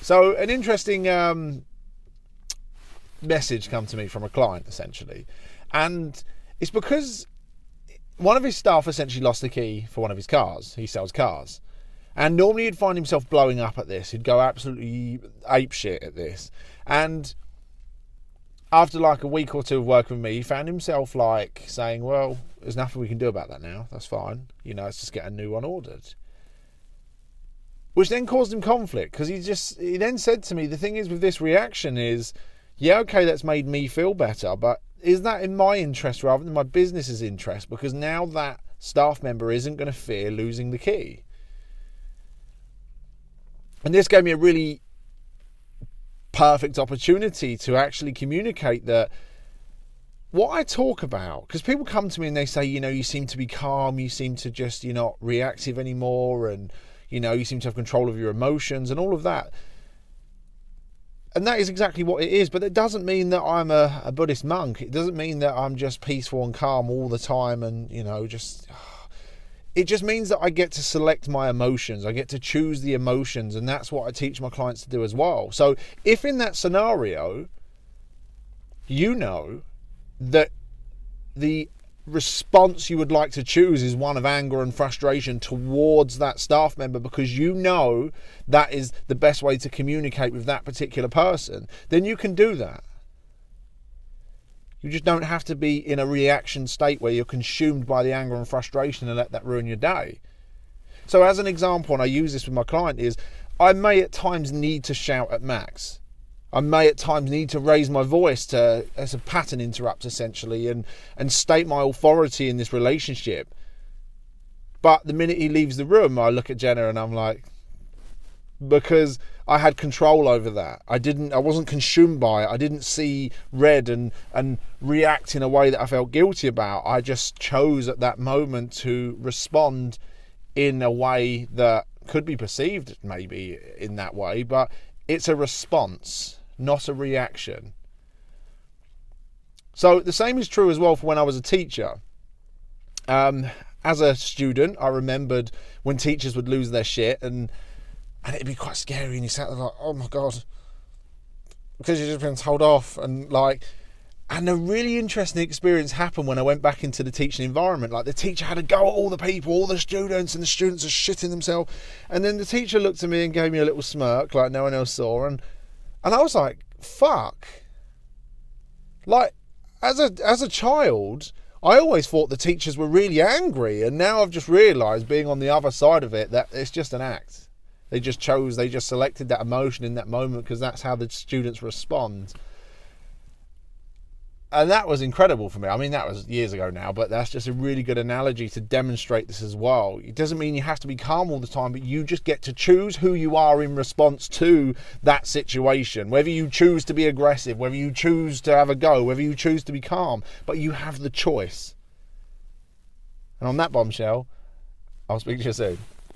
So an interesting message come to me from a client, essentially. And it's because one of his staff essentially lost the key for one of his cars. He sells cars. And normally he'd find himself blowing up at this. He'd go absolutely apeshit at this. And after like a week or two of working with me, he found himself like saying, well, there's nothing we can do about that now. That's fine. Let's just get a new one ordered. Which then caused him conflict, because he then said to me, the thing is with this reaction is, yeah, okay, that's made me feel better, but is that in my interest rather than my business's interest? Because now that staff member isn't going to fear losing the key. And this gave me a really perfect opportunity to actually communicate that what I talk about, because people come to me and they say, you seem to be calm, you seem to just, you're not reactive anymore, and you seem to have control of your emotions and all of that. And that is exactly what it is, but it doesn't mean that I'm a Buddhist monk. It doesn't mean that I'm just peaceful and calm all the time and, it just means that I get to select my emotions. I get to choose the emotions, and that's what I teach my clients to do as well. So if in that scenario, that the response you would like to choose is one of anger and frustration towards that staff member, because that is the best way to communicate with that particular person, then you can do that. You just don't have to be in a reaction state where you're consumed by the anger and frustration and let that ruin your day. So as an example, and I use this with my client, is I may at times need to shout at Max. I may at times need to raise my voice as a pattern interrupt, essentially, and state my authority in this relationship. But the minute he leaves the room, I look at Jenna and I'm like, because I had control over that. I wasn't consumed by it. I didn't see red and react in a way that I felt guilty about. I just chose at that moment to respond in a way that could be perceived maybe in that way, but it's a response, not a reaction. So the same is true as well for when I was a teacher. As a student, I remembered when teachers would lose their shit and it'd be quite scary, and you sat there like, oh my God, because you've just been told off. And a really interesting experience happened when I went back into the teaching environment. Like, the teacher had to go at all the people, all the students, and the students are shitting themselves. And then the teacher looked at me and gave me a little smirk like no one else saw. And I was like, fuck. Like, as a child, I always thought the teachers were really angry. And now I've just realised, being on the other side of it, that it's just an act. They just selected that emotion in that moment because that's how the students respond. And that was incredible for me. I mean, that was years ago now, but that's just a really good analogy to demonstrate this as well. It doesn't mean you have to be calm all the time, but you just get to choose who you are in response to that situation. Whether you choose to be aggressive, whether you choose to have a go, whether you choose to be calm, but you have the choice. And on that bombshell, I'll speak to you soon.